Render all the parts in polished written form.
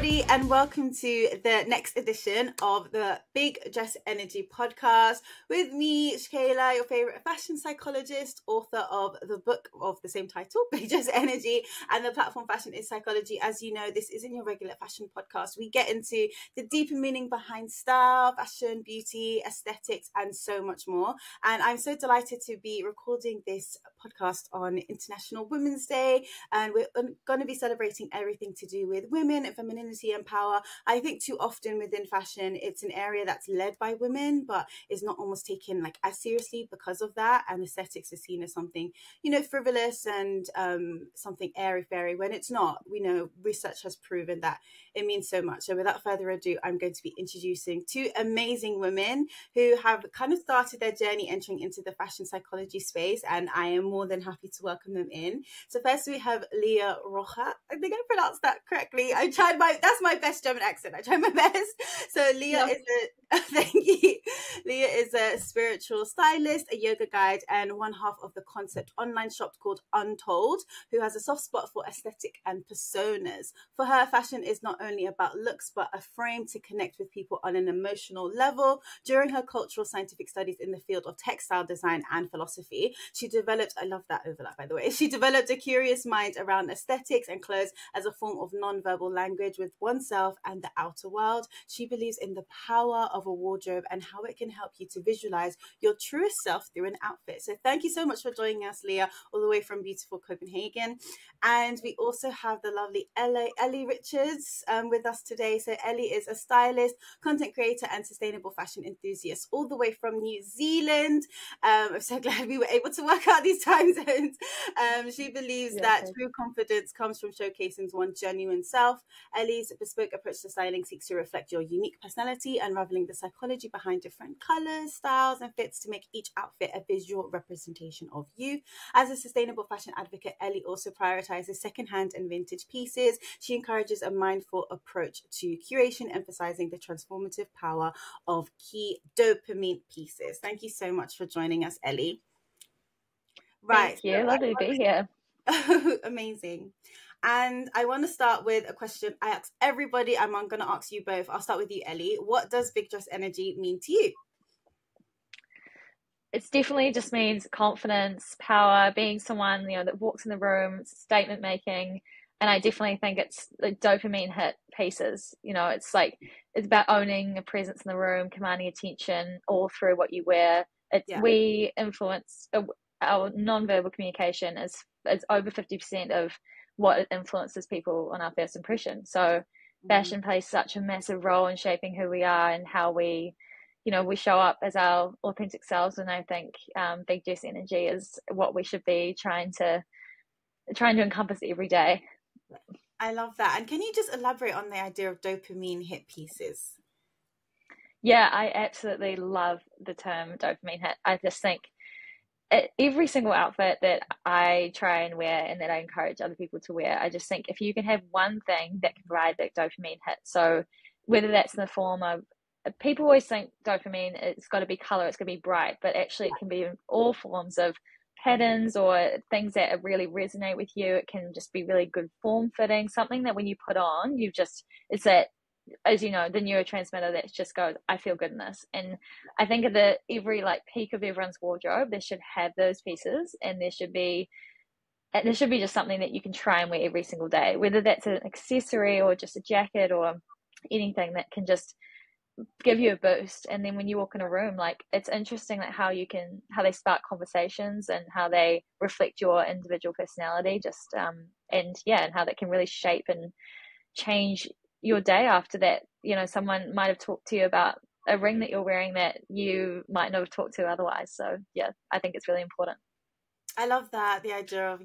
everybody, and welcome to the next edition of the Big Dress Energy podcast with me, Shkayla, your favorite fashion psychologist, author of the book of the same title, Big Dress Energy, and the platform Fashion is Psychology. As you know, this isn't your regular fashion podcast. We get into the deeper meaning behind style, fashion, beauty, aesthetics, and so much more. And I'm so delighted to be recording this podcast on International Women's Day, and we're going to be celebrating everything to do with women and femininity and power. I think too often within fashion, it's an area that's led by women, but is not almost taken like as seriously because of that. And aesthetics is seen as something, you know, frivolous and something airy-fairy, when it's not. We know research has proven that it means so much. So without further ado, I'm going to be introducing two amazing women who have kind of started their journey entering into the fashion psychology space, and I am more than happy to welcome them in. So first we have Leah Rocha. I think I pronounced that correctly. That's my best German accent. I tried my best. So Leah is thank you. Leah is a spiritual stylist, a yoga guide, and one half of the concept online shop called Untold, who has a soft spot for aesthetic and personas. For her, fashion is not only about looks, but a frame to connect with people on an emotional level. During her cultural scientific studies in the field of textile design and philosophy, she developed, I love that overlap by the way, she developed a curious mind around aesthetics and clothes as a form of non-verbal language with oneself and the outer world. She believes in the power of a wardrobe and how it can help you to visualize your truest self through an outfit. So thank you so much for joining us, Leah, all the way from beautiful Copenhagen. And we also have the lovely Ellie Richards with us today. So Ellie is a stylist, content creator, and sustainable fashion enthusiast all the way from New Zealand. I'm so glad we were able to work out these time zones. She believes that true confidence comes from showcasing one's genuine self. Ellie's bespoke approach to styling seeks to reflect your unique personality, unraveling the psychology behind different colors, styles, and fits to make each outfit a visual representation of you. As a sustainable fashion advocate, Ellie also prioritizes secondhand and vintage pieces. She encourages a mindful approach to curation, emphasizing the transformative power of key dopamine pieces. Thank you so much for joining us, Ellie. Right. Thank you. Lovely to be here. Amazing. And I want to start with a question I ask everybody. I'm going to ask you both. I'll start with you, Ellie. What does Big Dress Energy mean to you? It definitely just means confidence, power, being someone, you know, that walks in the room, statement making. And I definitely think it's like dopamine hit pieces. You know, it's about owning a presence in the room, commanding attention all through what you wear. We influence our non-verbal communication is over 50% of what influences people on our first impression. So fashion plays such a massive role in shaping who we are and how we show up as our authentic selves. And I think Big Dress Energy is what we should be trying to encompass every day. I love that. And can you just elaborate on the idea of dopamine hit pieces? Yeah, I absolutely love the term dopamine hit. I just think every single outfit that I try and wear and that I encourage other people to wear, I just think if you can have one thing that can provide that dopamine hit, so whether that's in the form of, people always think dopamine, it's got to be color, it's going to be bright, but actually it can be in all forms of patterns or things that really resonate with you. It can just be really good form fitting, something that when you put on, it's that, as you know, the neurotransmitter that just goes, I feel good in this. And I think at every peak of everyone's wardrobe, they should have those pieces, and there should be just something that you can try and wear every single day, whether that's an accessory or just a jacket or anything that can just give you a boost. And then when you walk in a room, it's interesting how they spark conversations and how they reflect your individual personality, and how that can really shape and change your day after that. You know, someone might have talked to you about a ring that you're wearing that you might not have talked to otherwise. So yeah, I think it's really important. I love that, the idea of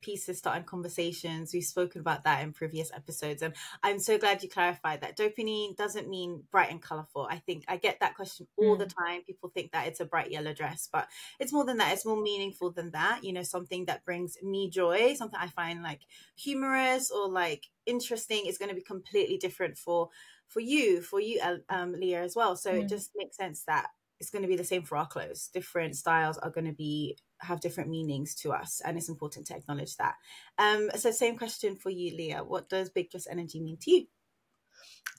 pieces starting conversations. We've spoken about that in previous episodes, and I'm so glad you clarified that dopamine doesn't mean bright and colorful. I think I get that question all the time. People think that it's a bright yellow dress, but it's more than that. It's more meaningful than that. You know, something that brings me joy, something I find humorous or interesting is going to be completely different for you, Leah, as well. So it just makes sense that it's going to be the same for our clothes. Different styles are going to have different meanings to us, and it's important to acknowledge that. So same question for you, Leah. What does Big Dress Energy mean to you?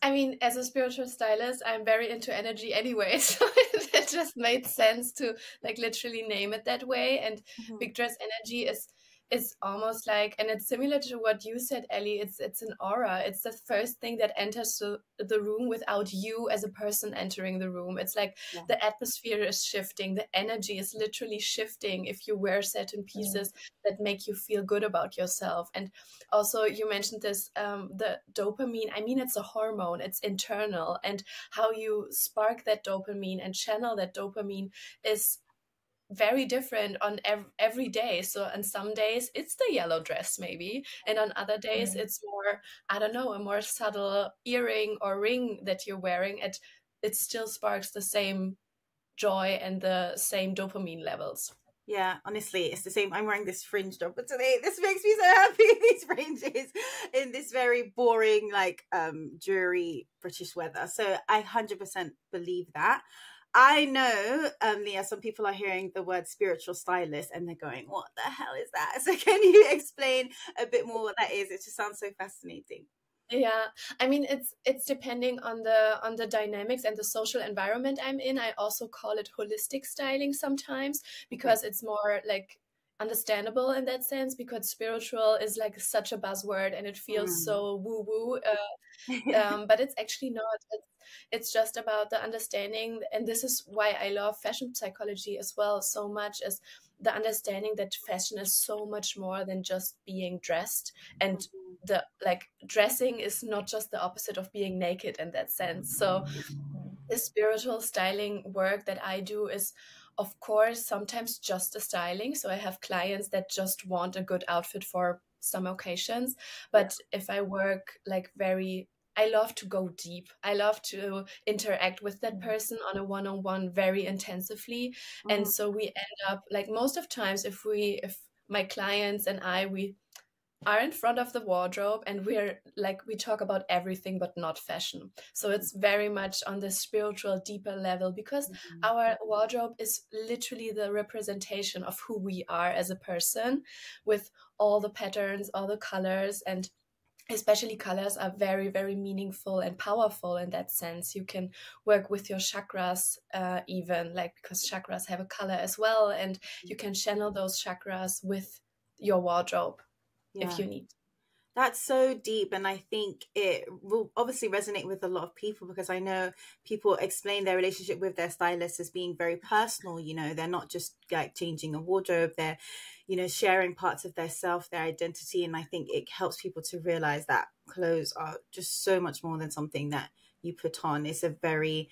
I mean, as a spiritual stylist, I'm very into energy anyway, so it just made sense to like literally name it that way. And Mhm. big dress energy is almost like, and it's similar to what you said, Ellie. It's an aura. It's the first thing that enters the room without you as a person entering the room. It's like Yeah. the atmosphere is shifting, the energy is literally shifting if you wear certain pieces that make you feel good about yourself. And also, you mentioned this, the dopamine. I mean, it's a hormone, it's internal, and how you spark that dopamine and channel that dopamine is very different on every day. So on some days it's the yellow dress maybe, and on other days it's more, I don't know, a more subtle earring or ring that you're wearing. It still sparks the same joy and the same dopamine levels. Yeah, honestly, it's the same. I'm wearing this fringe jumper today. This makes me so happy. These fringes in this very boring, like, dreary British weather. So I 100% believe that. I know, Leah, some people are hearing the word spiritual stylist and they're going, "What the hell is that?" So can you explain a bit more what that is? It just sounds so fascinating. Yeah, I mean, it's depending on the dynamics and the social environment I'm in. I also call it holistic styling sometimes, Okay. because it's more like understandable in that sense, because spiritual is like such a buzzword and it feels Mm. so woo woo. Yeah. But it's actually not. It's just about the understanding, and this is why I love fashion psychology as well so much, as the understanding that fashion is so much more than just being dressed. And Mhm. the like dressing is not just the opposite of being naked in that sense. So the spiritual styling work that I do is, of course, sometimes just a styling. So I have clients that just want a good outfit for some occasions. Yeah. But if I work like very, I love to go deep. I love to interact with that person on a one-on-one very intensively. And Mhm. so we end up like, most of times, if my clients and we are in front of the wardrobe and we're like, we talk about everything but not fashion. So it's very much on the spiritual deeper level, because Mhm. our wardrobe is literally the representation of who we are as a person, with all the patterns, all the colors. And especially colors are very, very meaningful and powerful in that sense. You can work with your chakras, even like, because chakras have a color as well, and you can channel those chakras with your wardrobe if Yeah. you need. That's so deep, and I think it will obviously resonate with a lot of people, because I know people explain their relationship with their stylist as being very personal. They're not just like changing a wardrobe, they're, sharing parts of their self, their identity. And I think it helps people to realize that clothes are just so much more than something that you put on. It's a very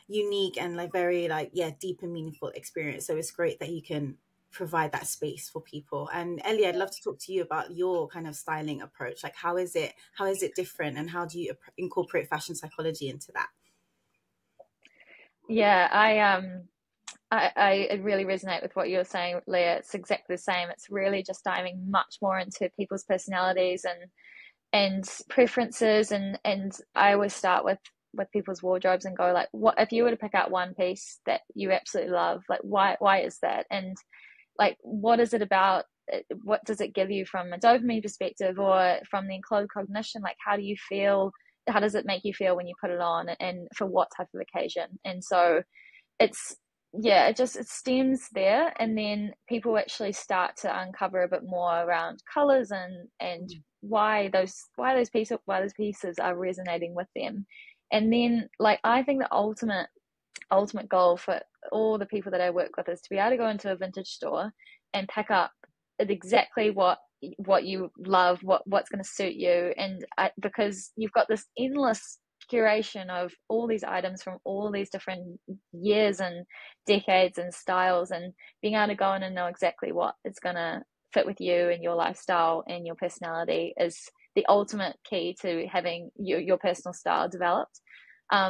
unique and like very, like, yeah, deep and meaningful experience. So it's great that you can provide that space for people. And Ellie, I'd love to talk to you about your kind of styling approach. Like, how is it different, and how do you incorporate fashion psychology into that? Yeah, I really resonate with what you're saying, Leah. It's exactly the same. It's really just diving much more into people's personalities and preferences, and I always start with people's wardrobes and go like, what if you were to pick out one piece that you absolutely love, like why is that? And like, what is it about it? What does it give you from a dopamine perspective, or from the enclosed cognition? Like, how do you feel? How does it make you feel when you put it on, and for what type of occasion? And so it's, yeah, it stems there, and then people actually start to uncover a bit more around colors and Mhm. why those pieces are resonating with them. And then, like, I think the ultimate goal for all the people that I work with is to be able to go into a vintage store and pick up exactly what you love, what's going to suit you. And because you've got this endless curation of all these items from all these different years and decades and styles, and being able to go in and know exactly what is going to fit with you and your lifestyle and your personality is the ultimate key to having your personal style developed.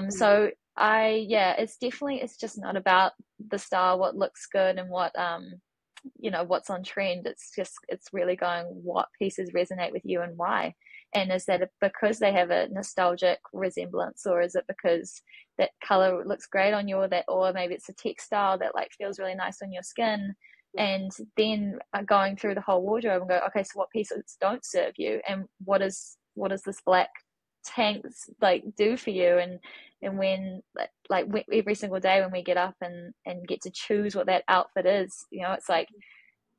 So it's just not about the style, what looks good and what's on trend. It's really going, what pieces resonate with you and why. And is that because they have a nostalgic resemblance, or is it because that color looks great on you, or maybe it's a textile that like feels really nice on your skin? Yeah. And then going through the whole wardrobe and go, okay, so what pieces don't serve you, and what is this black tanks like do for you, and when every single day when we get up and get to choose what that outfit is, you know, it's like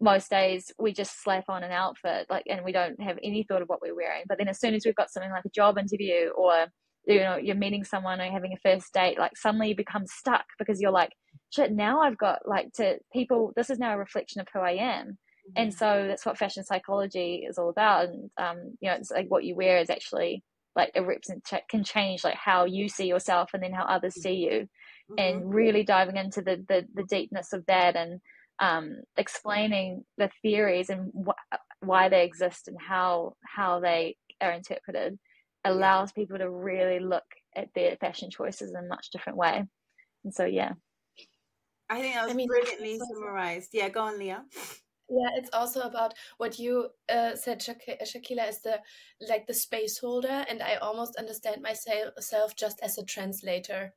most days we just slap on an outfit, like, and we don't have any thought of what we're wearing. But then as soon as we've got something like a job interview, or, you know, you're meeting someone or having a first date, like suddenly you become stuck because you're like, shit, now I've got like to people, this is now a reflection of who I am. And so that's what fashion psychology is all about. And you know, it's like what you wear is actually like a can change like how you see yourself and then how others see you. And really diving into the deepness of that, and explaining the theories and why they exist and how they are interpreted, allows people to really look at their fashion choices in a much different way. And so, yeah. I think that was brilliantly summarized. Yeah, go on, Leah. Yeah, it's also about what you said, Shakila, is the space holder, and I almost understand myself just as a translator.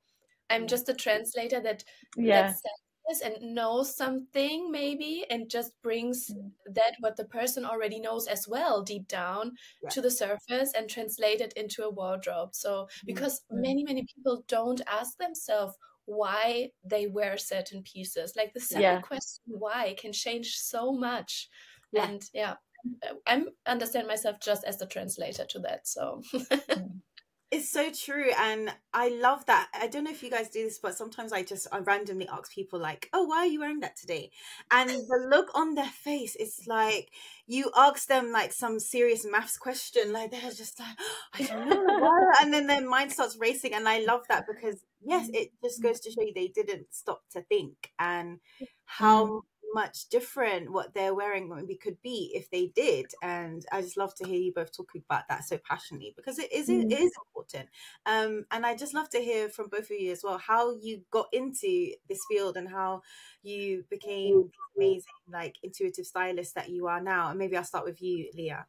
I'm just a translator that says this and knows something maybe, and just brings that what the person already knows as well deep down to the surface and translate it into a wardrobe. So because many people don't ask themselves why they wear certain pieces, like the simple question why can change so much. And I understand myself just as the translator to that. So it's so true, and I love that. I don't know if you guys do this, but sometimes I randomly ask people like, oh, why are you wearing that today? And the look on their face, it's like you ask them like some serious maths question, like they're just like, oh, I don't know why, and then their mind starts racing. And I love that because yes, it just goes to show you they didn't stop to think, and how much different what they're wearing maybe could be if they did. And I just love to hear you both talking about that so passionately, because it is important. And I just love to hear from both of you as well how you got into this field and how you became amazing like intuitive stylist that you are now. And maybe I'll start with you, Leah.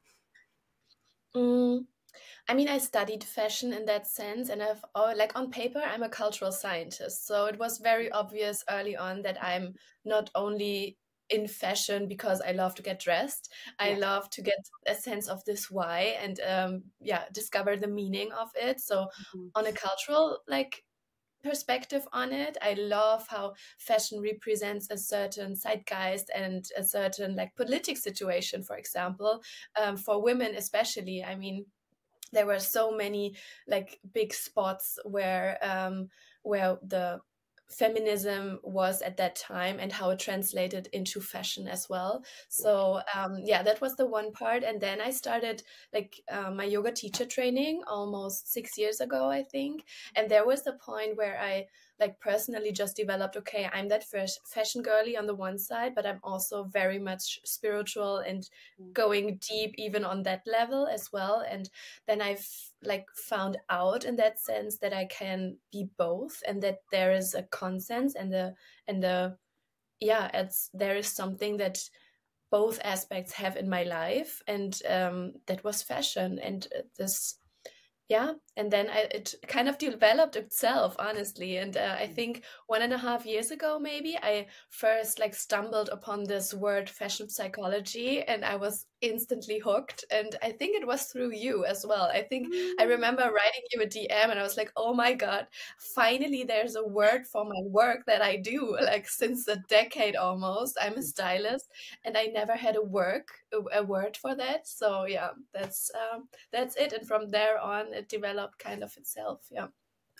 I mean, I studied fashion in that sense, and like on paper, I'm a cultural scientist. So it was very obvious early on that I'm not only in fashion because I love to get dressed. I love to get a sense of this why and discover the meaning of it. So on a cultural like perspective on it, I love how fashion represents a certain zeitgeist and a certain like politic situation, for example, for women especially. I mean, there were so many like big spots where the feminism was at that time and how it translated into fashion as well. So that was the one part. And then I started like my yoga teacher training almost 6 years ago, I think. And there was the point where I like personally just developed, okay, I'm that fashion girly on the one side, but I'm also very much spiritual and going deep even on that level as well. And then I've like found out in that sense that I can be both, and that there is a consensus there is something that both aspects have in my life, and that was fashion. And and then it kind of developed itself, honestly. And I think 1.5 years ago, maybe, I first like stumbled upon this word fashion psychology, and I was instantly hooked. And I think it was through you as well. I think I remember writing you a DM, and I was like, oh my God, finally there's a word for my work that I do, like since a decade almost. I'm a stylist, and I never had a word for that. So yeah, that's it. And from there on, it developed kind of itself.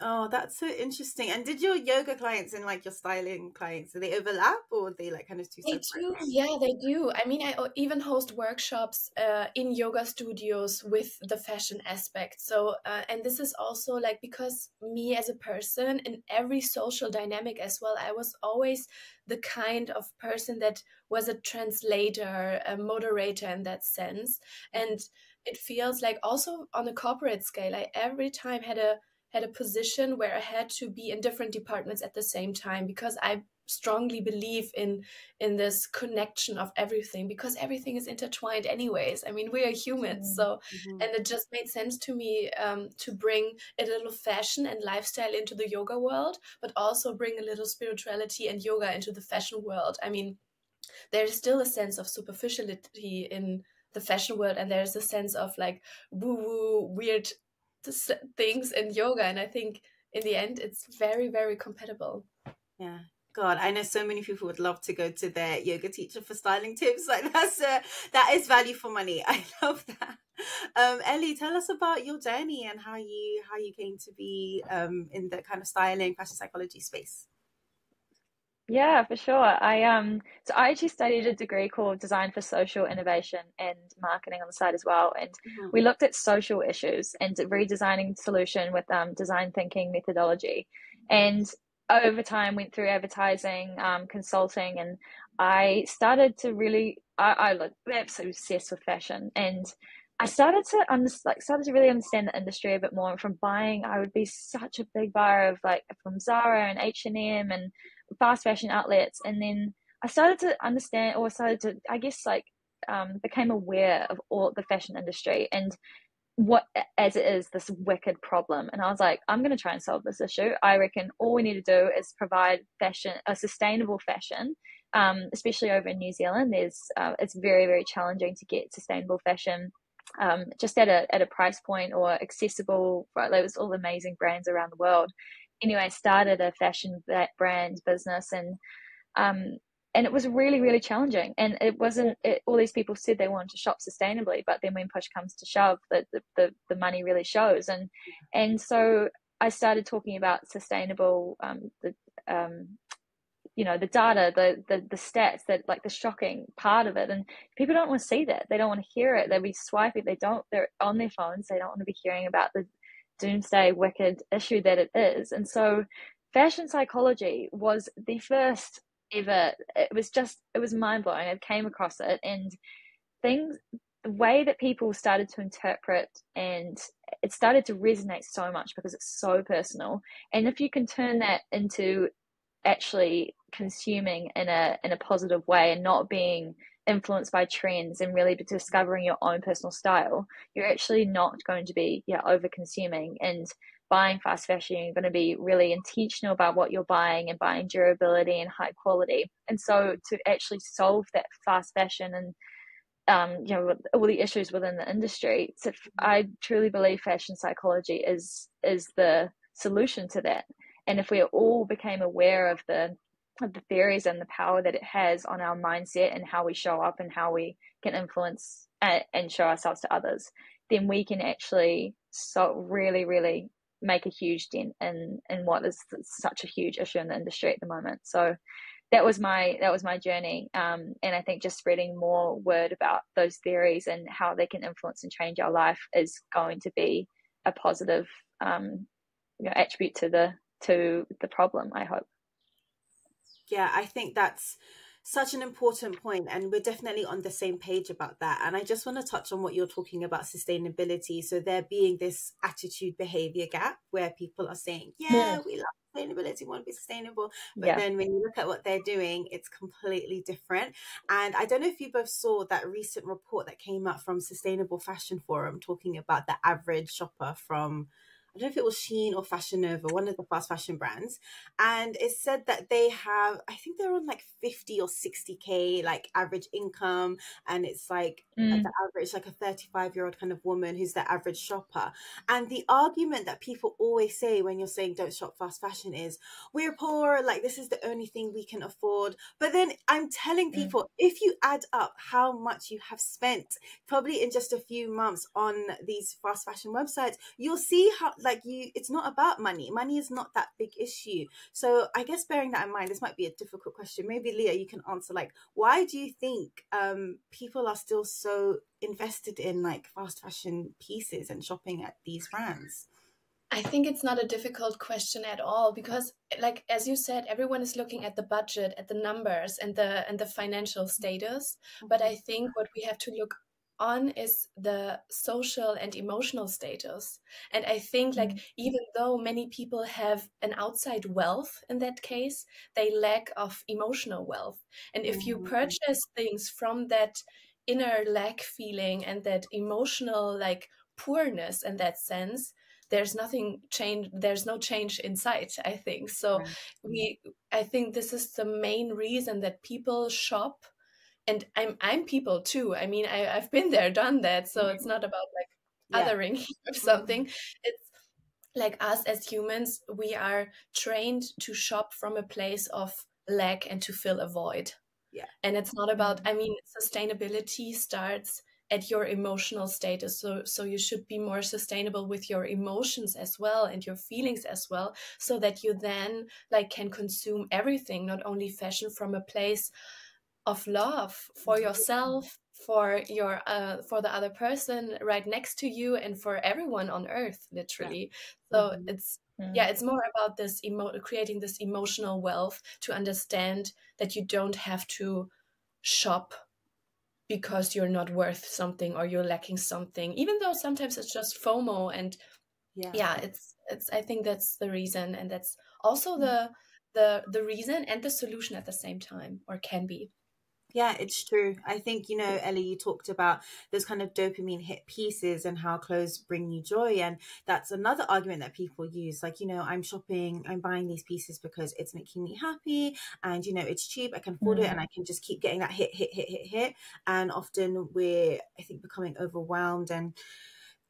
Oh, that's so interesting. And did your yoga clients and like your styling clients, do they overlap, or are they like kind of two separate? They do. Yeah, they do. I mean, I even host workshops in yoga studios with the fashion aspect. So, and this is also like, because me as a person in every social dynamic as well, I was always the kind of person that was a translator, a moderator in that sense. And it feels like also on a corporate scale, I every time had a position where I had to be in different departments at the same time, because I strongly believe in this connection of everything, because everything is intertwined anyways. I mean, we are humans. So and it just made sense to me to bring a little fashion and lifestyle into the yoga world, but also bring a little spirituality and yoga into the fashion world. I mean, there's still a sense of superficiality in the fashion world, and there's a sense of like woo-woo weird things in yoga, and I think in the end it's very, very compatible. Yeah. God, I know so many people would love to go to their yoga teacher for styling tips. Like that is value for money. I love that. Ellie, tell us about your journey and how you came to be in the kind of styling, fashion psychology space. Yeah, for sure. So I actually studied a degree called Design for Social Innovation and Marketing on the side as well. And we looked at social issues and redesigning solution with design thinking methodology. And over time went through advertising, consulting, and I started to really I was absolutely obsessed with fashion. And I started to started to really understand the industry a bit more. And from buying, I would be such a big buyer of like from Zara and H&M and fast fashion outlets, and then I started to understand, or started to, I guess, became aware of all the fashion industry and what, as it is, this wicked problem. And I was like, I'm going to try and solve this issue. I reckon all we need to do is provide fashion, a sustainable fashion, especially over in New Zealand. It's very, very challenging to get sustainable fashion just at a price point or accessible. Right, there was all the amazing brands around the world. Anyway, I started a fashion brand business, and it was really, really challenging. And it wasn't, all these people said they wanted to shop sustainably, but then when push comes to shove, the money really shows. And so I started talking about sustainable, the data, the stats, that like the shocking part of it. And people don't want to see that. They don't want to hear it. They'll be swiping. They're on their phones. They don't want to be hearing about the doomsday wicked issue that it is. And so fashion psychology was the first ever. It was mind-blowing. I came across it, and the way that people started to interpret, and it started to resonate so much because it's so personal. And if you can turn that into actually consuming in a positive way and not being influenced by trends and really discovering your own personal style, you're actually not going to be over consuming and buying fast fashion. You're going to be really intentional about what you're buying and buying durability and high quality. And so to actually solve that fast fashion and all the issues within the industry, so I truly believe fashion psychology is the solution to that. And if we all became aware of the theories and the power that it has on our mindset and how we show up and how we can influence and show ourselves to others, then we can actually really, really make a huge dent in what is such a huge issue in the industry at the moment. So that was my journey, and I think just spreading more word about those theories and how they can influence and change our life is going to be a positive attribute to the problem, I hope. Yeah, I think that's such an important point, and we're definitely on the same page about that. And I just want to touch on what you're talking about, sustainability. So there being this attitude behavior gap where people are saying, yeah, we love sustainability, want to be sustainable, but then when you look at what they're doing, it's completely different. And I don't know if you both saw that recent report that came out from Sustainable Fashion Forum talking about the average shopper from, I don't know if it was Shein or Fashion Nova, one of the fast fashion brands. And it said that they have, I think they're on like 50 or 60K like average income. And it's like the average, like a 35-year-old kind of woman who's the average shopper. And the argument that people always say when you're saying don't shop fast fashion is, we're poor, like this is the only thing we can afford. But then I'm telling people, if you add up how much you have spent probably in just a few months on these fast fashion websites, you'll see how it's not about money. Money is not that big issue. So I guess bearing that in mind, this might be a difficult question. Maybe Leah, you can answer, like, why do you think people are still so invested in like fast fashion pieces and shopping at these brands? I think it's not a difficult question at all, because like, as you said, everyone is looking at the budget, at the numbers and the financial status. But I think what we have to look on is the social and emotional status. And I think like, even though many people have an outside wealth in that case, they lack of emotional wealth. And if you purchase things from that inner lack feeling and that emotional like poorness in that sense, there's no change in sight, I think. So I think this is the main reason that people shop. And I'm people too. I mean, I've been there, done that. So it's not about like othering or something. It's like us as humans, we are trained to shop from a place of lack and to fill a void. Yeah. And it's not about, I mean, sustainability starts at your emotional status. So you should be more sustainable with your emotions as well and your feelings as well, so that you then like can consume everything, not only fashion, from a place of love for yourself, for the other person right next to you, and for everyone on earth, literally. So it's more about this creating this emotional wealth, to understand that you don't have to shop because you're not worth something or you're lacking something, even though sometimes it's just FOMO. And it's I think that's the reason, and that's also the reason and the solution at the same time, or can be. Yeah, it's true. I think, you know, Ellie, you talked about those kind of dopamine hit pieces and how clothes bring you joy. And that's another argument that people use. Like, you know, I'm shopping, I'm buying these pieces because it's making me happy, and, you know, it's cheap, I can afford it, and I can just keep getting that hit. And often we're, I think, becoming overwhelmed, and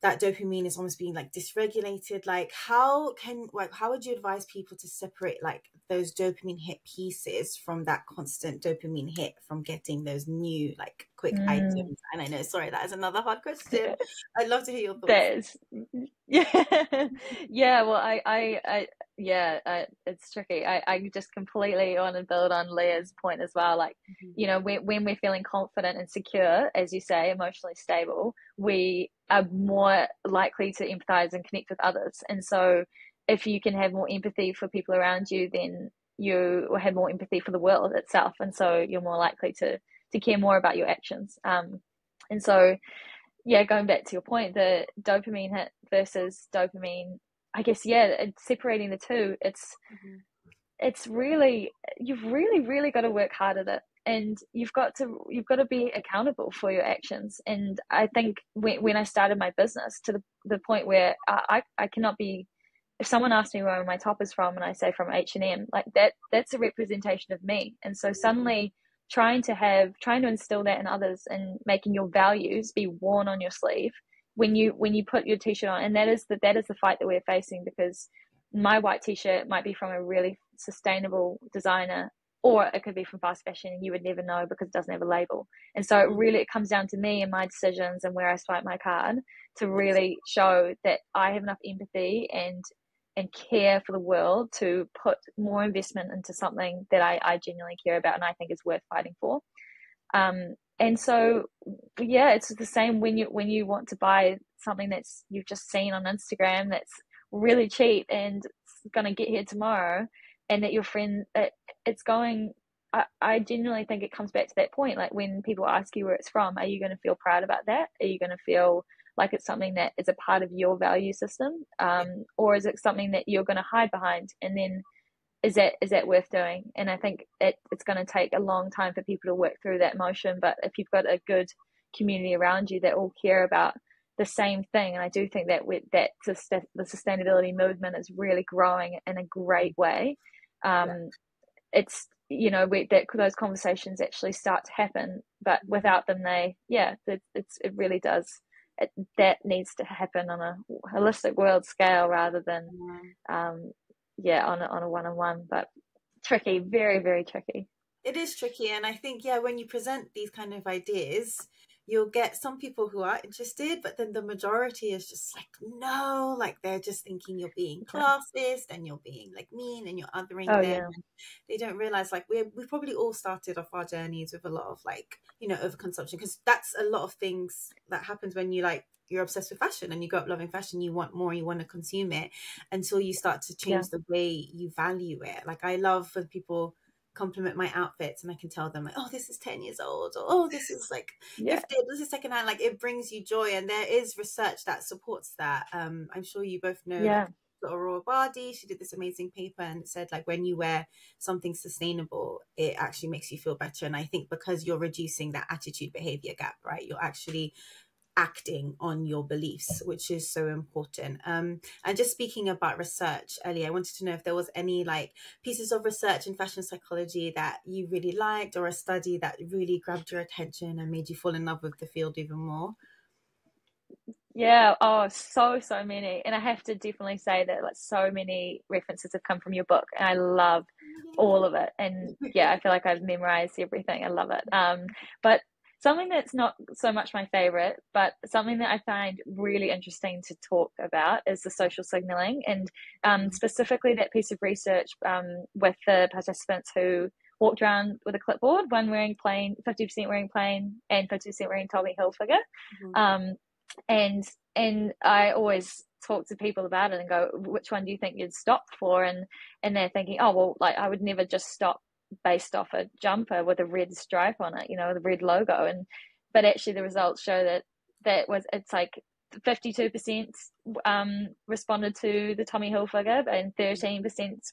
that dopamine is almost being like dysregulated. Like how would you advise people to separate like those dopamine hit pieces from that constant dopamine hit from getting those new like quick items? And I know, sorry, that is another hard question. I'd love to hear your thoughts. That is, yeah. Well, it's tricky. I just completely want to build on Leah's point as well. Like, you know, when we're feeling confident and secure, as you say, emotionally stable, we are more likely to empathize and connect with others. And so if you can have more empathy for people around you, then you will have more empathy for the world itself. And so you're more likely to care more about your actions. And so, yeah, going back to your point, the dopamine hit versus dopamine, I guess, it's separating the two. It's really, you've really got to work hard at it, and you've got to be accountable for your actions. And I think when I started my business, to the point where I cannot be, if someone asks me where my top is from and I say from H&M, like that's a representation of me. And so suddenly trying to instill that in others and making your values be worn on your sleeve when you put your t-shirt on. And that is the fight that we're facing, because my white t-shirt might be from a really sustainable designer, or it could be from fast fashion, and you would never know because it doesn't have a label. And so it comes down to me and my decisions and where I swipe my card to really show that I have enough empathy and care for the world to put more investment into something that I genuinely care about and I think is worth fighting for. And so, it's the same when you want to buy something that's you've just seen on Instagram that's really cheap and it's going to get here tomorrow, and that your friend, it's going, I genuinely think it comes back to that point. Like when people ask you where it's from, are you going to feel proud about that? Are you going to feel like it's something that is a part of your value system? Or is it something that you're going to hide behind? And then is that worth doing? And I think it's going to take a long time for people to work through that motion. But if you've got a good community around you that all care about the same thing, and I do think that the sustainability movement is really growing in a great way. It's, you know, those conversations actually start to happen, but without them, it really does. That needs to happen on a holistic world scale rather than on a one-on-one. But tricky, very, very tricky. It is tricky. And I think when you present these kind of ideas, you'll get some people who are interested, but then the majority is just like, no, like they're just thinking you're being classist and you're being like mean and you're othering them. They don't realize like we've probably all started off our journeys with a lot of like, you know, overconsumption, because that's a lot of things that happens when you're obsessed with fashion and you grow up loving fashion. You want more, you want to consume it until you start to change the way you value it. Like I love when people compliment my outfits and I can tell them like, oh, this is 10 years old, or oh, this is like gifted, this is secondhand. Like it brings you joy, and there is research that supports that. I'm sure you both know like Aurora Bardi, she did this amazing paper and it said like when you wear something sustainable, it actually makes you feel better. And I think because you're reducing that attitude behavior gap, right, you're actually acting on your beliefs, which is so important. And just speaking about research, Ellie, I wanted to know if there was any like pieces of research in fashion psychology that you really liked, or a study that really grabbed your attention and made you fall in love with the field even more. Yeah, oh, so many. And I have to definitely say that like so many references have come from your book, and I love all of it. And yeah, I feel like I've memorized everything. I love it. But something that's not so much my favorite, but something that I find really interesting to talk about is the social signaling, and specifically that piece of research with the participants who walked around with a clipboard, one wearing plain, 50% wearing plain, and 50% wearing Tommy Hilfiger. And I always talk to people about it and go, which one do you think you'd stop for? And they're thinking, oh well, like I would never just stop based off a jumper with a red stripe on it, you know, the red logo. And but actually the results show that it's like 52% responded to the Tommy Hilfiger and 13%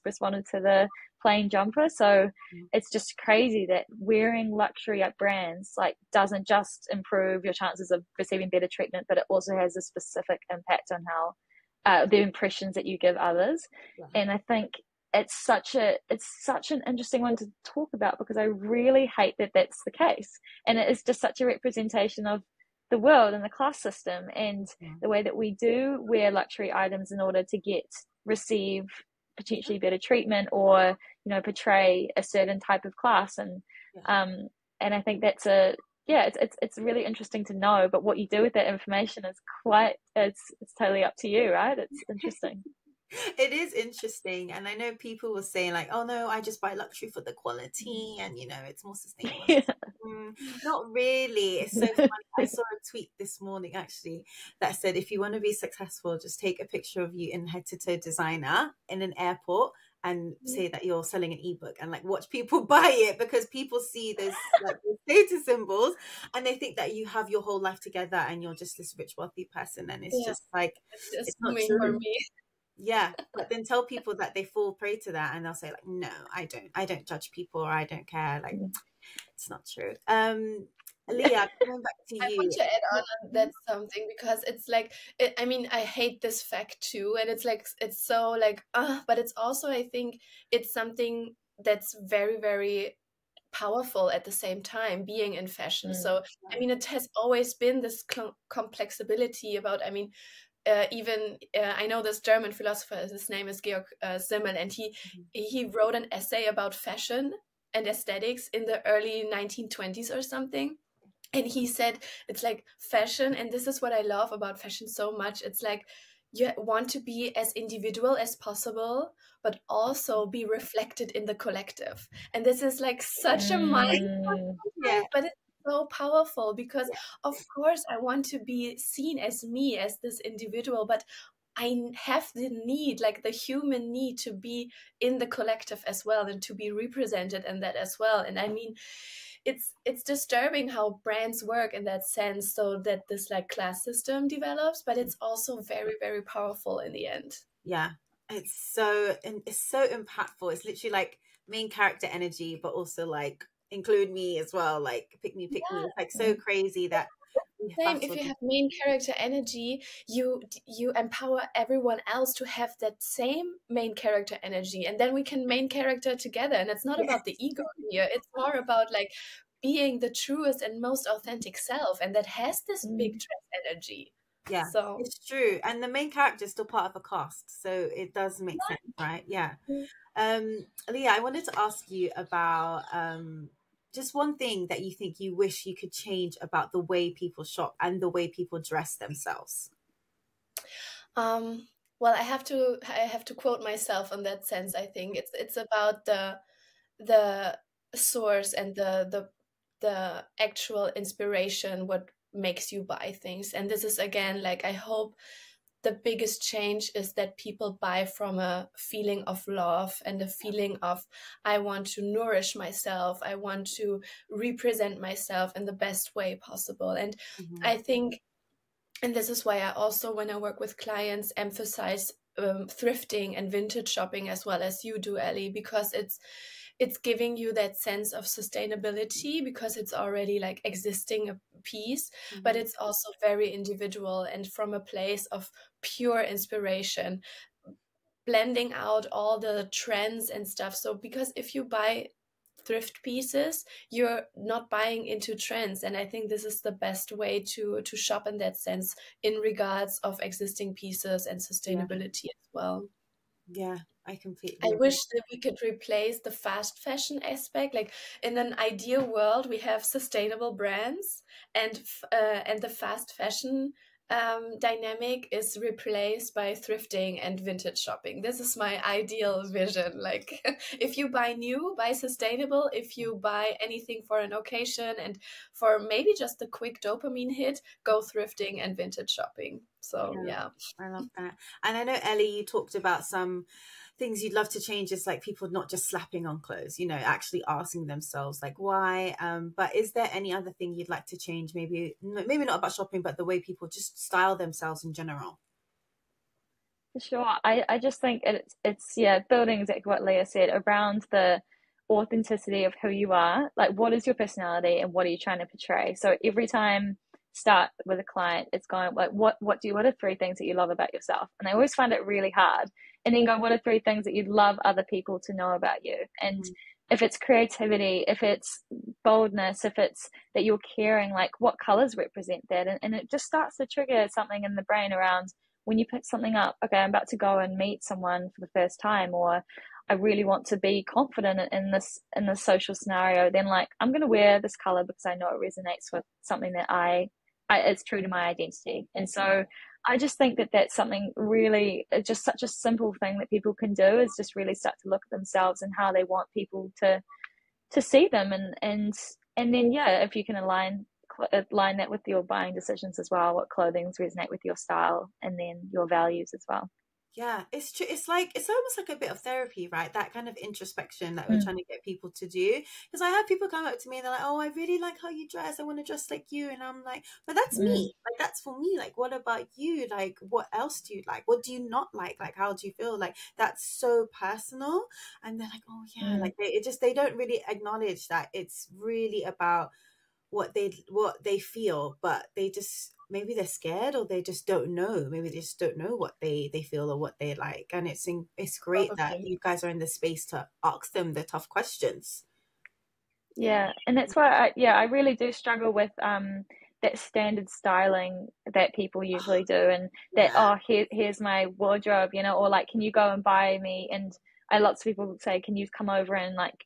responded to the plain jumper. So it's just crazy that wearing luxury at brands like doesn't just improve your chances of receiving better treatment, but it also has a specific impact on how the impressions that you give others. And I think it's such an interesting one to talk about, because I really hate that that's the case, and it is just such a representation of the world and the class system, and the way that we do wear luxury items in order to receive potentially better treatment, or you know, portray a certain type of class. And I think that's it's really interesting to know, but what you do with that information is it's totally up to you, right? It's interesting. It is interesting, and I know people were saying like, oh no, I just buy luxury for the quality, and you know, it's more sustainable. Not really. It's so funny. I saw a tweet this morning actually that said, if you want to be successful, just take a picture of you in head-to-toe designer in an airport and say that you're selling an ebook, and like watch people buy it, because people see this like status symbols and they think that you have your whole life together and you're just this rich wealthy person, and it's just like it's not true for me. Yeah, but then tell people that they fall prey to that, and they'll say like, no, I don't judge people, or I don't care. Like, it's not true. Leah, coming back to you. I want to add on that something, because it's like, I mean, I hate this fact too, and it's like, it's so like, but it's also, I think it's something that's very, very powerful at the same time, being in fashion. So, I mean, it has always been this complexity about, I mean, I know this German philosopher, his name is Georg Simmel, and he wrote an essay about fashion and aesthetics in the early 1920s or something. And he said, it's like fashion, and this is what I love about fashion so much, it's like you want to be as individual as possible, but also be reflected in the collective. And this is like such a mind, but it's so powerful, because of course I want to be seen as me, as this individual, but I have the need, like the human need, to be in the collective as well, and to be represented in that as well. And I mean, it's disturbing how brands work in that sense, so that this like class system develops, but it's also very, very powerful in the end. Yeah, it's so impactful. It's literally like main character energy, but also like include me as well, like pick me. It's like so crazy that same, if you have main character energy, you empower everyone else to have that same main character energy, and then we can main character together. And it's not about the ego here, it's more about like being the truest and most authentic self, and that has this big trust energy. Yeah, so it's true, and the main character is still part of a cast, so it does make sense, right? Yeah. Leah, I wanted to ask you about just one thing that you think you wish you could change about the way people shop and the way people dress themselves. Well, I have to quote myself in that sense. I think it's about the source and the actual inspiration, what makes you buy things. And this is again, like, I hope the biggest change is that people buy from a feeling of love and a feeling of, I want to nourish myself, I want to represent myself in the best way possible. And I think, and this is why I also, when I work with clients, emphasize thrifting and vintage shopping as well as you do, Ellie, because it's giving you that sense of sustainability, because it's already like existing a piece, but it's also very individual and from a place of pure inspiration, blending out all the trends and stuff. So because if you buy thrift pieces, you're not buying into trends. And I think this is the best way to shop in that sense, in regards of existing pieces and sustainability as well. Yeah, I completely I agree. wish that we could replace the fast fashion aspect. Like, in an ideal world, we have sustainable brands, and the fast fashion dynamic is replaced by thrifting and vintage shopping. This is my ideal vision. Like, if you buy new, buy sustainable. If you buy anything for an occasion and for maybe just a quick dopamine hit, go thrifting and vintage shopping. So yeah. I love that. And I know, Ellie, you talked about some things you'd love to change, is like people not just slapping on clothes, you know, actually asking themselves like why. But is there any other thing you'd like to change? Maybe not about shopping, but the way people just style themselves in general. For sure. I just think it's yeah, building exactly what Leah said around the authenticity of who you are. Like, what is your personality and what are you trying to portray? So every time start with a client, it's going like, what are 3 things that you love about yourself? And I always find it really hard. And then go, what are 3 things that you'd love other people to know about you? And if it's creativity, if it's boldness, if it's that you're caring, like what colors represent that? And it just starts to trigger something in the brain around when you put something up, okay, I'm about to go and meet someone for the first time, or I really want to be confident in this social scenario, then like I'm going to wear this color because I know it resonates with something that I it's true to my identity. And so I just think that that's something really, just such a simple thing that people can do, is just really start to look at themselves and how they want people to see them, and then yeah, if you can align that with your buying decisions as well, what clothings resonate with your style, and then your values as well. Yeah, it's true. It's like, it's almost like a bit of therapy, right? That kind of introspection that we're trying to get people to do. Because I have people come up to me and they're like, "Oh, I really like how you dress. I want to dress like you." And I'm like, "But that's me. Like, that's for me. Like, what about you? Like, what else do you like? What do you not like? Like, how do you feel? Like, that's so personal." And they're like, "Oh yeah." Like, they don't really acknowledge that it's really about what they feel, but they just, maybe they're scared, or they just don't know. Maybe they just don't know what they feel or what they like. And it's great that you guys are in the space to ask them the tough questions. Yeah, and that's why I really do struggle with that standard styling that people usually do, and that here's my wardrobe, you know, or like, can you go and buy me? And lots of people say, can you come over and like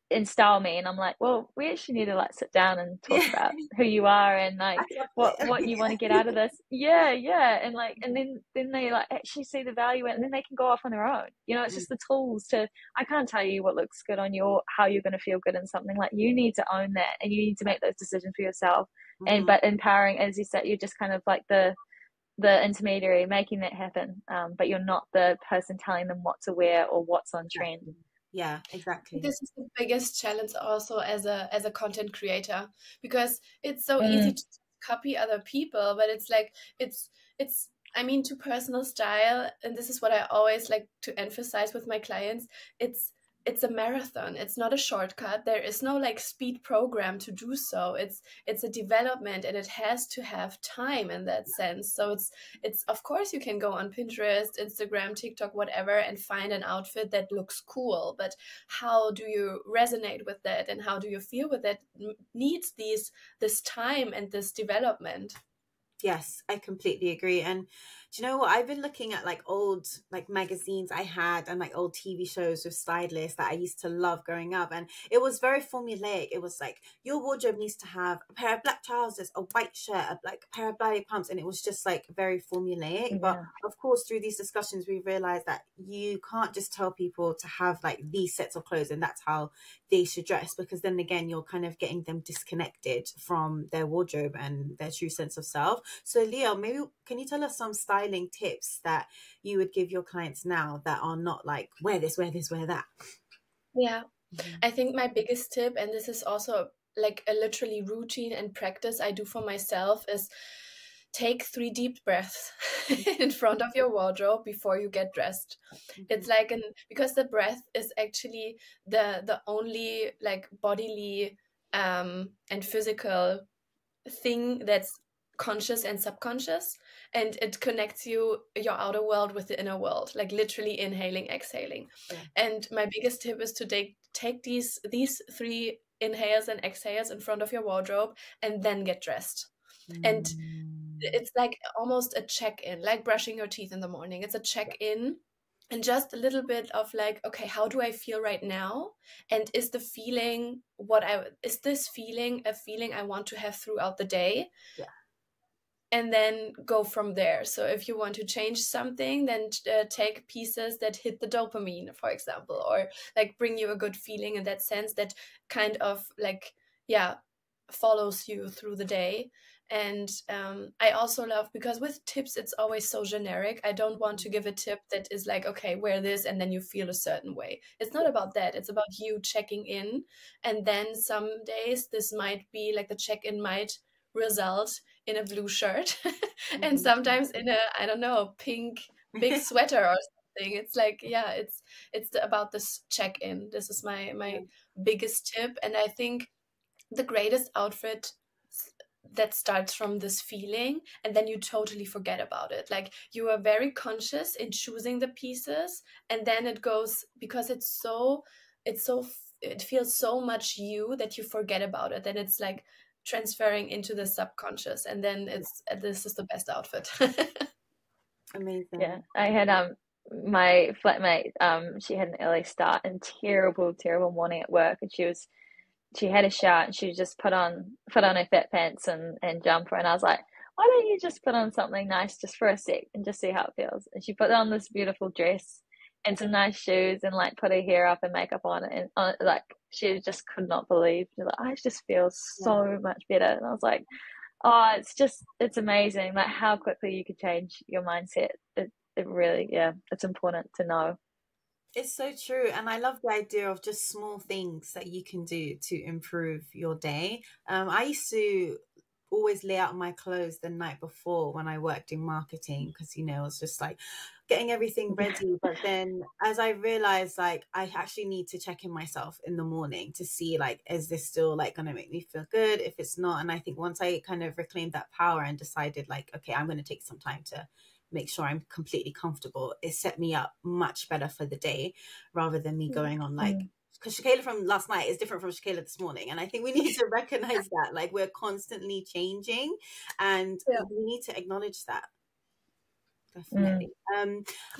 install me? And I'm like, well, we actually need to like sit down and talk about who you are and like what you want to get out of this. And like, and then they like actually see the value in it, and then they can go off on their own, you know. It's just the tools to, I can't tell you what looks good on you or how you're going to feel good in something. Like, you need to own that, and you need to make those decisions for yourself. And but empowering, as you said, you're just kind of like the intermediary making that happen, but you're not the person telling them what to wear or what's on trend. Yeah, exactly. This is the biggest challenge also as a content creator, because it's so easy to copy other people, but it's like it's I mean, to personal style, and this is what I always like to emphasize with my clients, it's a marathon. It's not a shortcut. There is no like speed program to do so. It's a development, and it has to have time in that sense. So it's of course you can go on Pinterest, Instagram, TikTok, whatever, and find an outfit that looks cool. But how do you resonate with that, and how do you feel with that, needs this time and this development. Yes, I completely agree. And do you know what? I've been looking at like old like magazines I had, and like old TV shows with stylists that I used to love growing up. And it was very formulaic. It was like, your wardrobe needs to have a pair of black trousers, a white shirt, a pair of ballet pumps. And it was just like very formulaic. Yeah. But of course, through these discussions, we realized that you can't just tell people to have like these sets of clothes and that's how they should dress, because then again, you're kind of getting them disconnected from their wardrobe and their true sense of self. So Leo, maybe can you tell us some styling tips that you would give your clients now that are not like, wear this, wear this, wear that? Yeah, I think my biggest tip, and this is also like a literally routine and practice I do for myself, is take 3 deep breaths in front of your wardrobe before you get dressed. It's like because the breath is actually the only like bodily and physical thing that's conscious and subconscious, and it connects your outer world with the inner world, like literally inhaling, exhaling. And my biggest tip is to take these 3 inhales and exhales in front of your wardrobe and then get dressed. And it's like almost a check-in, like brushing your teeth in the morning. It's a check-in, and just a little bit of like, okay, how do I feel right now? And is this feeling a feeling I want to have throughout the day? Yeah. And then go from there. So if you want to change something, then take pieces that hit the dopamine, for example, or like bring you a good feeling in that sense, that kind of like, yeah, follows you through the day. And I also love, because with tips, it's always so generic. I don't want to give a tip that is like, okay, wear this and then you feel a certain way. It's not about that. It's about you checking in. And then some days this might be like, the check-in might result in a blue shirt and sometimes in a, I don't know, pink big sweater or something. It's like, yeah, it's about this check-in. This is my biggest tip. And I think the greatest outfit that starts from this feeling, and then you totally forget about it. Like, you are very conscious in choosing the pieces, and then it goes, because it feels so much you that you forget about it. Then it's like transferring into the subconscious, and then this is the best outfit. Amazing. Yeah, I had my flatmate, she had an early start and terrible morning at work, and she had a shower and she just put on her fat pants and jumper, and I was like, why don't you just put on something nice just for a sec and just see how it feels? And she put on this beautiful dress and some nice shoes and like put her hair up and makeup on, and like she just could not believe. She's like, I just feel so much better. And I was like, oh, it's amazing, like how quickly you could change your mindset. It really, it's important to know. It's so true. And I love the idea of just small things that you can do to improve your day. I used to always lay out my clothes the night before when I worked in marketing, because, you know, it was just like getting everything ready. But then as I realized, like, I actually need to check in myself in the morning to see, like, is this still like going to make me feel good? If it's not. And I think once I kind of reclaimed that power and decided, like, okay, I'm going to take some time to make sure I'm completely comfortable, it set me up much better for the day, rather than me going on like, because Shakayla from last night is different from Shakayla this morning. And I think we need to recognize that, like, we're constantly changing, and we need to acknowledge that. Definitely.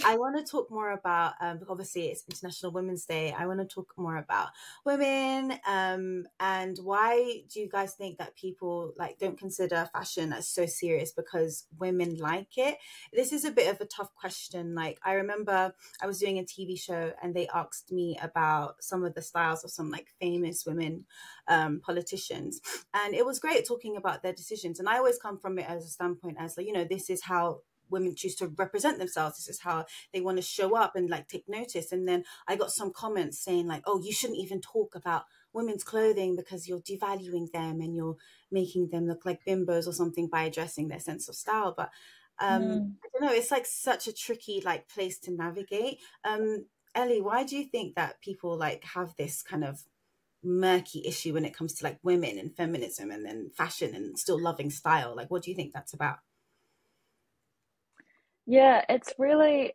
I want to talk more about, obviously it's International Women's Day. I want to talk more about women, and why do you guys think that people like don't consider fashion as so serious because women like it? This is a bit of a tough question. Like, I remember I was doing a TV show and they asked me about some of the styles of some like famous women politicians, and it was great talking about their decisions. And I always come from it as a standpoint as like, you know, this is how women choose to represent themselves. This is how they want to show up and like take notice. And then I got some comments saying like, oh, you shouldn't even talk about women's clothing because you're devaluing them and you're making them look like bimbos or something by addressing their sense of style. But I don't know, it's like such a tricky like place to navigate. Ellie, why do you think that people like have this kind of murky issue when it comes to like women and feminism and then fashion and still loving style? Like, what do you think that's about? Yeah, it's really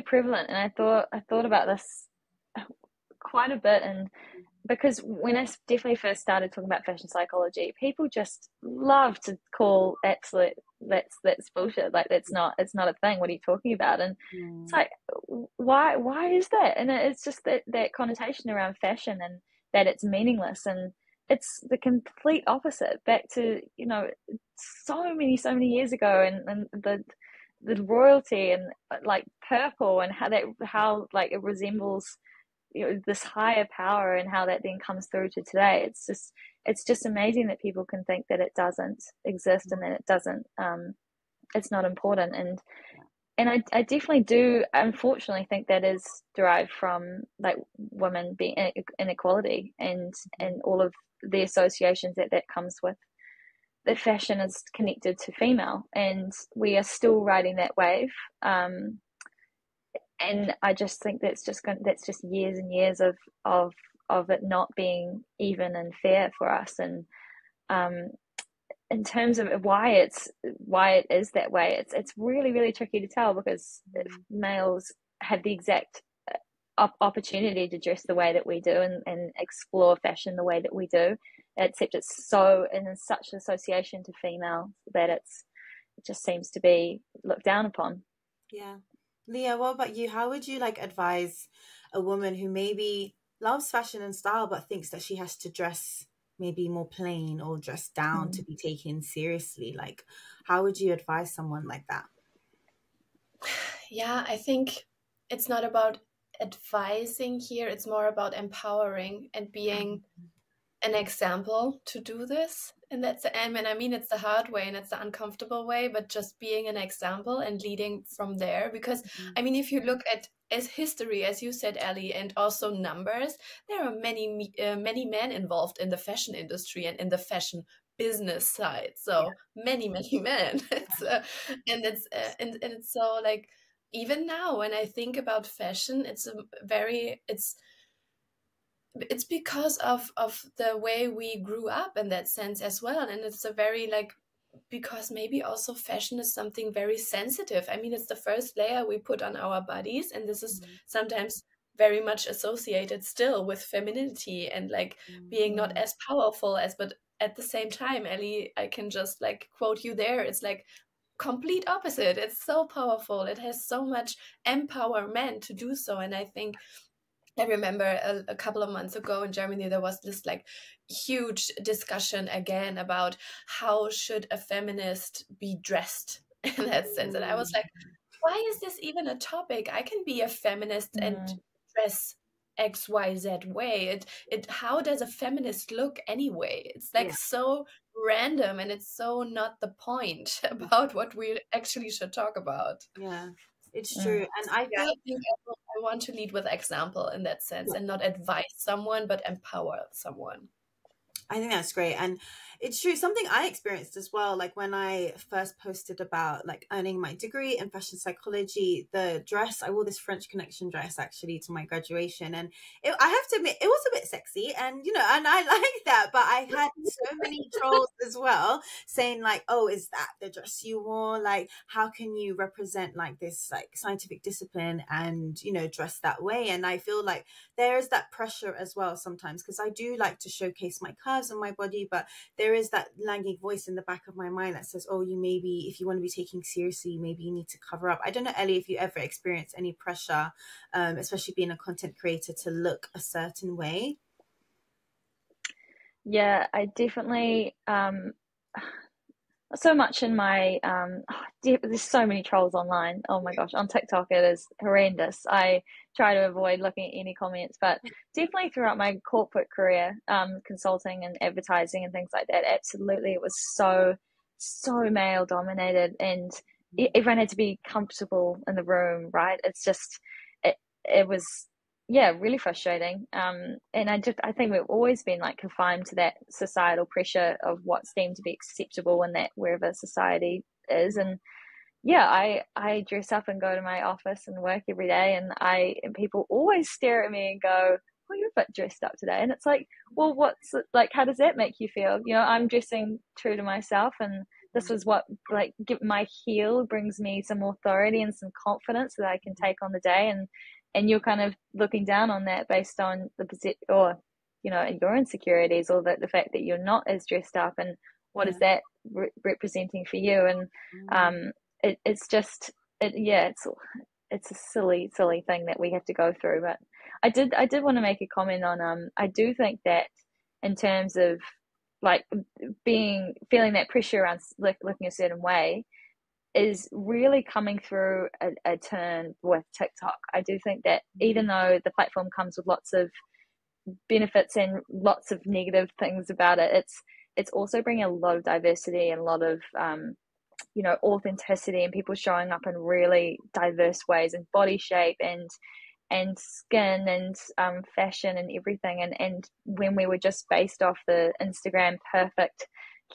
prevalent, and I thought about this quite a bit, and because when I definitely first started talking about fashion psychology, people just love to call absolute that's bullshit. Like, it's not a thing. What are you talking about? And it's like, why is that? And it's just that connotation around fashion and that it's meaningless, and it's the complete opposite. Back to, you know, so many years ago, and the royalty and like purple and how like it resembles, you know, this higher power, and how that then comes through to today. It's just amazing that people can think that it doesn't exist and that it doesn't it's not important. And I definitely do unfortunately think that is derived from like women being inequality and all of the associations that comes with the fashion is connected to female, and we are still riding that wave. And I just think that's just years and years of it not being even and fair for us. And in terms of why it is that way, it's really, really tricky to tell, because males have the exact opportunity to dress the way that we do, and explore fashion the way that we do, except it's so, and in such association to female, that it just seems to be looked down upon. Yeah. Leah, what about you? How would you like advise a woman who maybe loves fashion and style but thinks that she has to dress maybe more plain or dress down to be taken seriously? Like, how would you advise someone like that? Yeah, I think it's not about advising here, it's more about empowering and being an example to do this. And that's, and I mean, it's the hard way and it's the uncomfortable way, but just being an example and leading from there. Because I mean, if you look at as history, as you said, Ellie, and also numbers, there are many men involved in the fashion industry and in the fashion business side. So many men. And it's so like, even now when I think about fashion, it's because of the way we grew up in that sense as well. And it's a very like, because maybe also fashion is something very sensitive. I mean, it's the first layer we put on our bodies, and this is sometimes very much associated still with femininity and like being not as powerful as, but at the same time, Ellie, I can just like quote you there, it's like complete opposite. It's so powerful, it has so much empowerment to do so. And I think I remember a couple of months ago in Germany, there was this like huge discussion again about how should a feminist be dressed in that sense. And I was like, why is this even a topic? I can be a feminist and dress XYZ way. How does a feminist look anyway? It's like so random, and it's so not the point about what we actually should talk about. Yeah, it's true. And I think I want to lead with example in that sense, and not advise someone, but empower someone. I think that's great. And it's true. Something I experienced as well, like when I first posted about like earning my degree in fashion psychology, the dress, I wore this French Connection dress actually to my graduation. And I have to admit, it was a bit sexy, and, you know, and I like that, but I had so many trolls as well saying like, oh, is that the dress you wore? Like, how can you represent like this like scientific discipline and, you know, dress that way? And I feel like there is that pressure as well sometimes, because I do like to showcase my curves on my body, but there is that nagging voice in the back of my mind that says, oh, you maybe, if you want to be taken seriously, maybe you need to cover up. I don't know, Ellie, if you ever experience any pressure, especially being a content creator, to look a certain way. Yeah, I definitely so much in my there's so many trolls online. Oh my gosh, on TikTok it is horrendous. I try to avoid looking at any comments, but definitely throughout my corporate career, consulting and advertising and things like that, absolutely, it was so male dominated, and everyone had to be comfortable in the room, right? It's just it was really frustrating. And I think we've always been like confined to that societal pressure of what's deemed to be acceptable in that wherever society is. And I dress up and go to my office and work every day, and people always stare at me and go, "Oh, you're a bit dressed up today." And it's like, well, what's like? How does that make you feel? You know, I'm dressing true to myself, and this is what like my heel brings me some authority and some confidence that I can take on the day, and you're kind of looking down on that based on or you know, your insecurities, or the fact that you're not as dressed up, and what is that representing for you? And it's just it's a silly thing that we have to go through. But I did want to make a comment on I do think that in terms of like feeling that pressure around looking a certain way is really coming through a turn with TikTok. I do think that even though the platform comes with lots of benefits and lots of negative things about it, it's also bringing a lot of diversity and a lot of you know, authenticity, and people showing up in really diverse ways, and body shape and skin and fashion and everything. And when we were just based off the Instagram perfect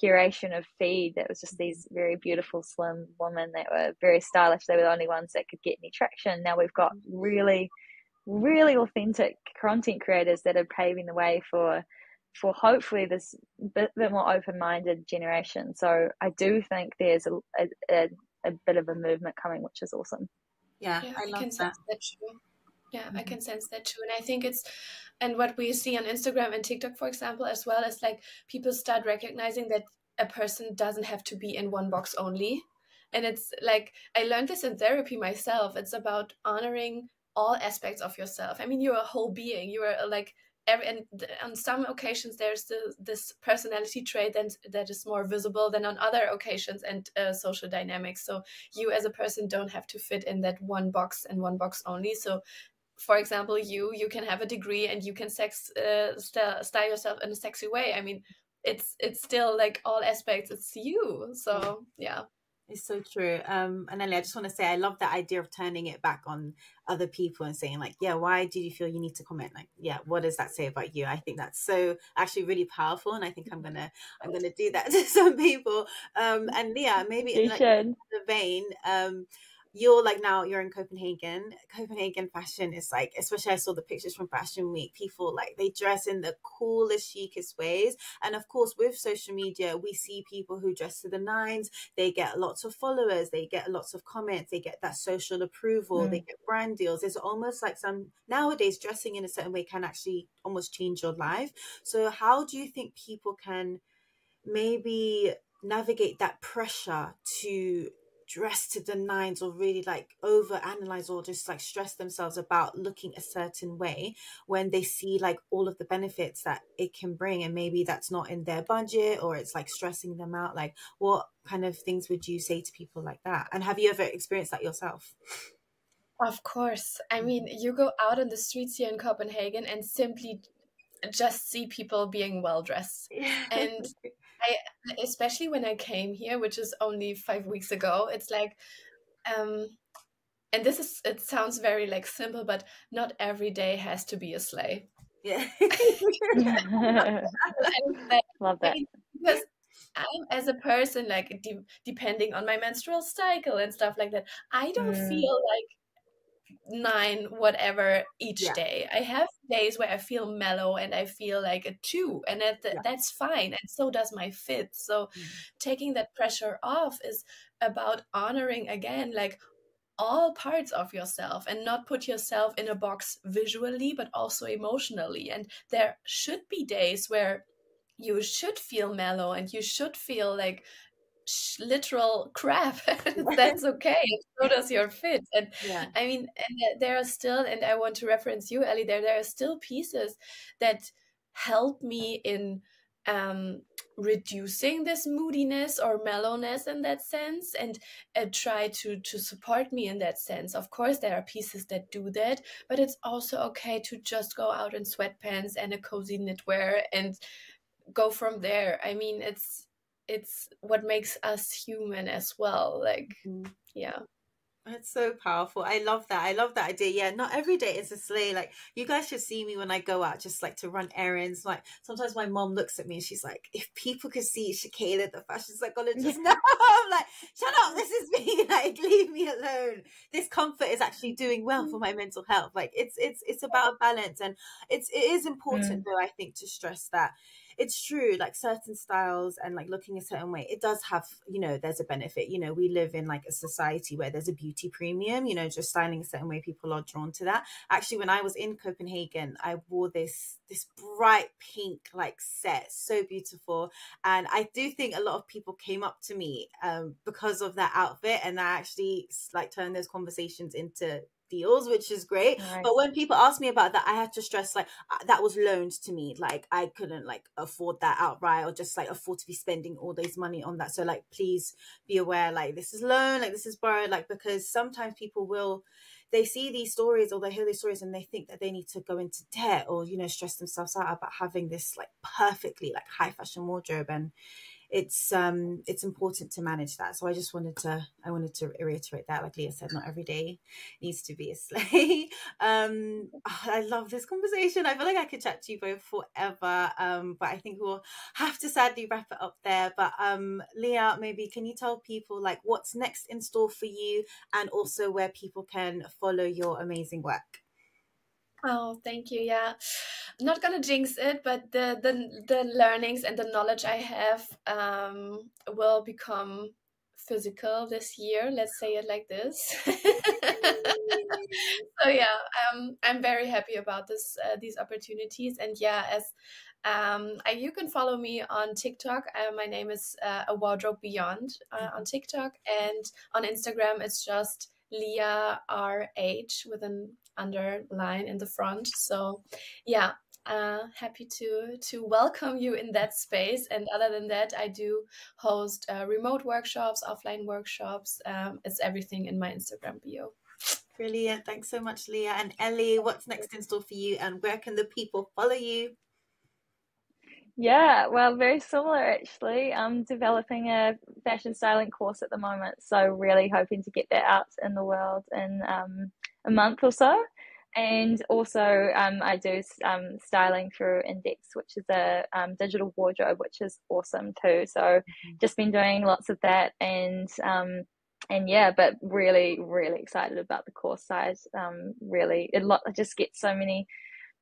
curation of feed, that was just these very beautiful slim women that were very stylish, they were the only ones that could get any traction. Now we've got really authentic content creators that are paving the way for for hopefully this bit more open-minded generation. So I do think there's a bit of a movement coming, which is awesome. Yeah, Yeah, I I love can that. sense that too. Yeah, I can sense that too. And I think and what we see on Instagram and TikTok, for example, as well, is like people start recognizing that a person doesn't have to be in one box only. And it's like, I learned this in therapy myself. It's about honoring all aspects of yourself. I mean, you're a whole being. You are like, and on some occasions, there's this personality trait that is more visible than on other occasions and social dynamics. So you as a person don't have to fit in that one box and one box only. So for example, you can have a degree and you can style yourself in a sexy way. I mean, it's still like all aspects, it's you. So yeah. It's so true. And Ellie, I just want to say I love that idea of turning it back on other people and saying like, yeah, why did you feel you need to comment? Like, yeah, what does that say about you? I think that's so actually really powerful, and I think I'm gonna do that to some people. And Leah, maybe in You like should. the vein, you're like, now you're in Copenhagen fashion is like, especially I saw the pictures from Fashion Week, people like they dress in the coolest, chicest ways. And of course with social media we see people who dress to the nines, they get lots of followers, they get lots of comments, they get that social approval, they get brand deals. It's almost like some nowadays dressing in a certain way can actually almost change your life. So how do you think people can maybe navigate that pressure to dress to the nines, or really like over analyze, or just like stress themselves about looking a certain way when they see like all of the benefits that it can bring, and maybe that's not in their budget, or it's like stressing them out? Like, what kind of things would you say to people like that? And have you ever experienced that yourself? Of course. I mean, you go out in the streets here in Copenhagen and simply just see people being well dressed. And I, especially when I came here, which is only 5 weeks ago, it's like, and it sounds very like simple, but not every day has to be a sleigh. Yeah. Love that. Because I'm, as a person, like depending on my menstrual cycle and stuff like that, I don't feel like 9 whatever each day. I have days where I feel mellow and I feel like a 2, and that's fine, and so does my fit. So taking that pressure off is about honoring again like all parts of yourself, and not put yourself in a box visually but also emotionally. And there should be days where you should feel mellow and you should feel like literal crap. That's okay. So does your fit. And I mean, and there are still, and I want to reference you, Ellie, there are still pieces that help me in reducing this moodiness or mellowness in that sense, and try to support me in that sense. Of course there are pieces that do that, but it's also okay to just go out in sweatpants and a cozy knitwear and go from there. I mean, it's what makes us human as well. Like, yeah. It's so powerful. I love that. I love that idea. Yeah, not every day is a sleigh. Like, you guys should see me when I go out, just like to run errands. Like, sometimes my mom looks at me and she's like, if people could see Shakayla, the fashion psychologist, no, I'm like, shut up, this is me. Like, leave me alone. This comfort is actually doing well for my mental health. Like, it's about a balance, and it is important though, I think, to stress that it's true, like certain styles and like looking a certain way, it does have, there's a benefit. We live in like a society where there's a beauty premium, just styling a certain way, people are drawn to that. Actually, when I was in Copenhagen, I wore this bright pink like set, so beautiful. And I do think a lot of people came up to me because of that outfit, and I actually like turned those conversations into deals, which is great. Nice. But when people ask me about that, I had to stress like that was loaned to me. Like I couldn't like afford that outright, or just like afford to be spending all this money on that. So like, please be aware, like this is loan, like this is borrowed, like, because sometimes people they see these stories or they hear these stories and they think that they need to go into debt or, stress themselves out about having this like perfectly like high fashion wardrobe. And it's important to manage that. So I wanted to reiterate that, like Leah said, not every day needs to be a sleigh. I love this conversation. I feel like I could chat to you both forever, but I think we'll have to sadly wrap it up there. But Leah, maybe can you tell people like what's next in store for you, and also where people can follow your amazing work? Oh, thank you. Yeah, I'm not gonna jinx it, but the learnings and the knowledge I have will become physical this year. Let's say it like this. So yeah, I'm very happy about these opportunities, and yeah, as you can follow me on TikTok. My name is a wardrobe beyond on TikTok, and on Instagram it's just Leah RH with an underline in the front. So yeah, happy to welcome you in that space. And other than that, I do host remote workshops, offline workshops. It's everything in my Instagram bio. Brilliant. Thanks so much, Leah. And Ellie, what's next in store for you, and where can the people follow you? Yeah, well, very similar actually. I'm developing a fashion styling course at the moment, so really hoping to get that out in the world in a month or so. And also, I do styling through Index, which is a digital wardrobe, which is awesome too. So just been doing lots of that, and yeah, but really, really excited about the course side. Really, I just get so many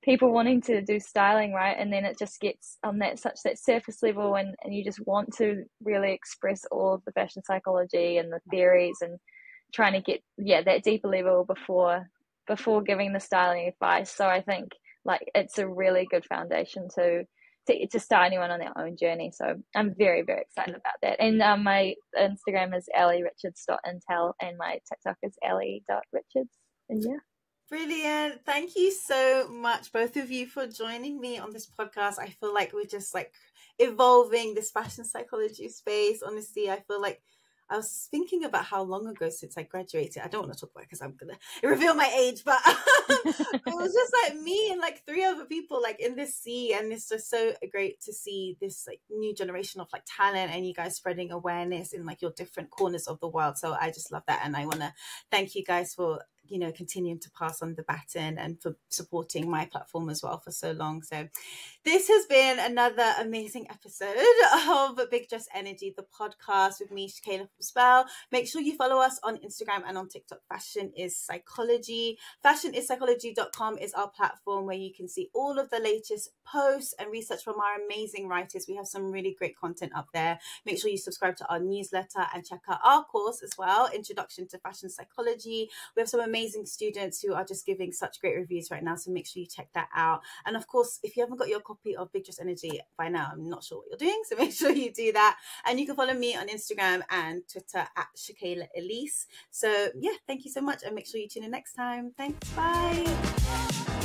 people wanting to do styling, right? And then it just gets on that surface level, and you just want to really express all of the fashion psychology and the theories, and trying to get that deeper level before giving the styling advice. So I think like it's a really good foundation to start anyone on their own journey. So I'm very, very excited about that. And my Instagram is ellierichards.intel, and my TikTok is ellie.richards. And yeah. Brilliant. Thank you so much, both of you, for joining me on this podcast. I feel like we're just like evolving this fashion psychology space. Honestly, I feel like I was thinking about how long ago since I graduated. I don't want to talk about it because I'm going to reveal my age, but it was just like me and like 3 other people like in this sea. And it's just so great to see this like new generation of like talent, and you guys spreading awareness in like your different corners of the world. So I just love that. And I want to thank you guys for continuing to pass on the baton and for supporting my platform as well for so long. So this has been another amazing episode of Big Dress Energy, the podcast with me, Shakayla from Spell. Make sure you follow us on Instagram and on TikTok. Fashion is Psychology. Fashionisspsychology.com is our platform where you can see all of the latest posts and research from our amazing writers. We have some really great content up there. Make sure you subscribe to our newsletter and check out our course as well, Introduction to Fashion Psychology. We have some amazing students who are just giving such great reviews right now, so make sure you check that out. And of course, if you haven't got your copy of Big Dress Energy by now, I'm not sure what you're doing, so make sure you do that. And you can follow me on Instagram and Twitter at Shakayla Elise. So yeah, thank you so much, and make sure you tune in next time. Thanks, bye.